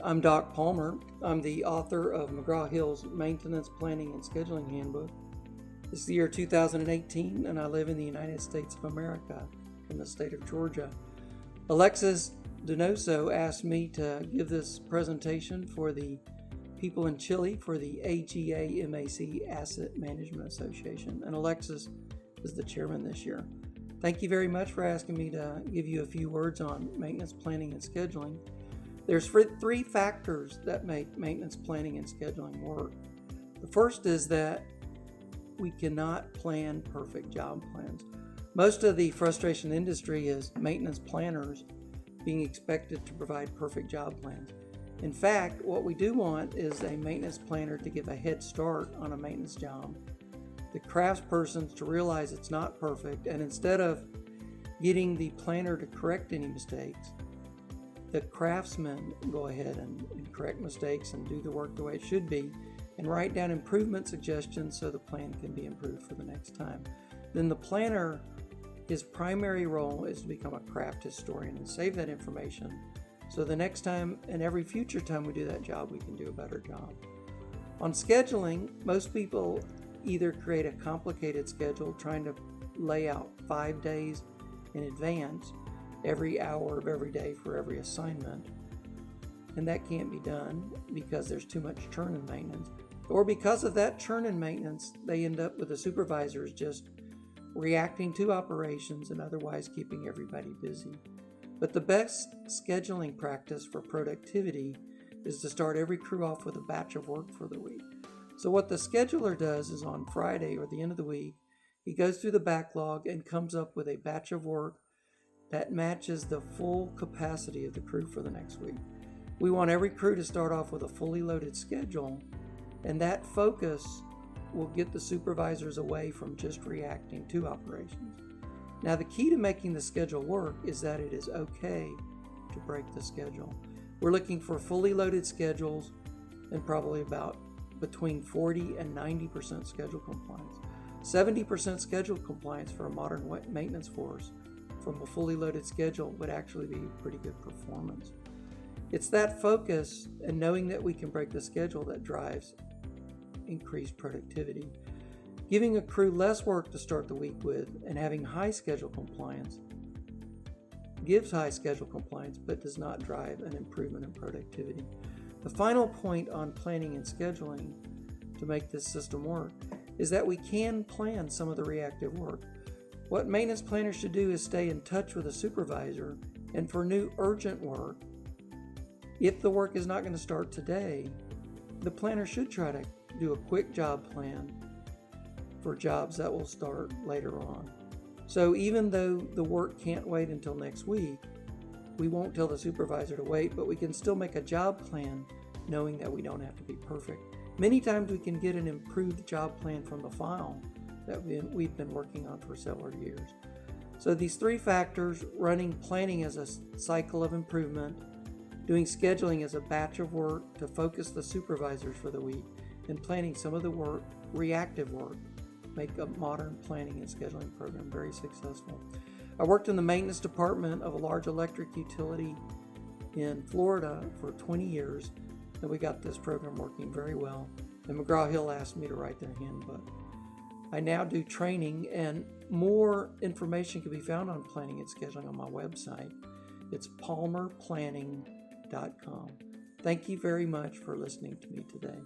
I'm Doc Palmer. I'm the author of McGraw-Hill's Maintenance Planning and Scheduling Handbook. It's the year 2018, and I live in the United States of America in the state of Georgia. Alexis Donoso asked me to give this presentation for the people in Chile for the AGA-MAC Asset Management Association, and Alexis is the chairman this year. Thank you very much for asking me to give you a few words on maintenance planning and scheduling. There's three factors that make maintenance planning and scheduling work. The first is that we cannot plan perfect job plans. Most of the frustration industry is maintenance planners being expected to provide perfect job plans. In fact, what we do want is a maintenance planner to give a head start on a maintenance job. The craftspersons to realize it's not perfect, and instead of getting the planner to correct any mistakes, the craftsmen go ahead and correct mistakes and do the work the way it should be and write down improvement suggestions so the plan can be improved for the next time. Then the planner, his primary role is to become a craft historian and save that information so the next time and every future time we do that job, we can do a better job. On scheduling, most people either create a complicated schedule trying to lay out 5 days in advance, every hour of every day for every assignment, and that can't be done because there's too much churn in maintenance, or because of that churn in maintenance they end up with the supervisors just reacting to operations and otherwise keeping everybody busy. But the best scheduling practice for productivity is to start every crew off with a batch of work for the week. So what the scheduler does is on Friday or the end of the week, he goes through the backlog and comes up with a batch of work that matches the full capacity of the crew for the next week. We want every crew to start off with a fully loaded schedule, and that focus will get the supervisors away from just reacting to operations. Now, the key to making the schedule work is that it is okay to break the schedule. We're looking for fully loaded schedules and probably about between 40 and 90% schedule compliance. 70% schedule compliance for a modern maintenance force from a fully loaded schedule would actually be pretty good performance. It's that focus and knowing that we can break the schedule that drives increased productivity. Giving a crew less work to start the week with and having high schedule compliance gives high schedule compliance but does not drive an improvement in productivity. The final point on planning and scheduling to make this system work is that we can plan some of the reactive work. What maintenance planners should do is stay in touch with a supervisor, and for new urgent work, if the work is not going to start today, the planner should try to do a quick job plan for jobs that will start later on. So even though the work can't wait until next week, we won't tell the supervisor to wait, but we can still make a job plan knowing that we don't have to be perfect. Many times we can get an improved job plan from the file that we've been working on for several years. So these three factors, running planning as a cycle of improvement, doing scheduling as a batch of work to focus the supervisors for the week, and planning some of the work, reactive work, make a modern planning and scheduling program very successful. I worked in the maintenance department of a large electric utility in Florida for 20 years, and we got this program working very well. And McGraw-Hill asked me to write their handbook. I now do training, and more information can be found on planning and scheduling on my website. It's palmerplanning.com. Thank you very much for listening to me today.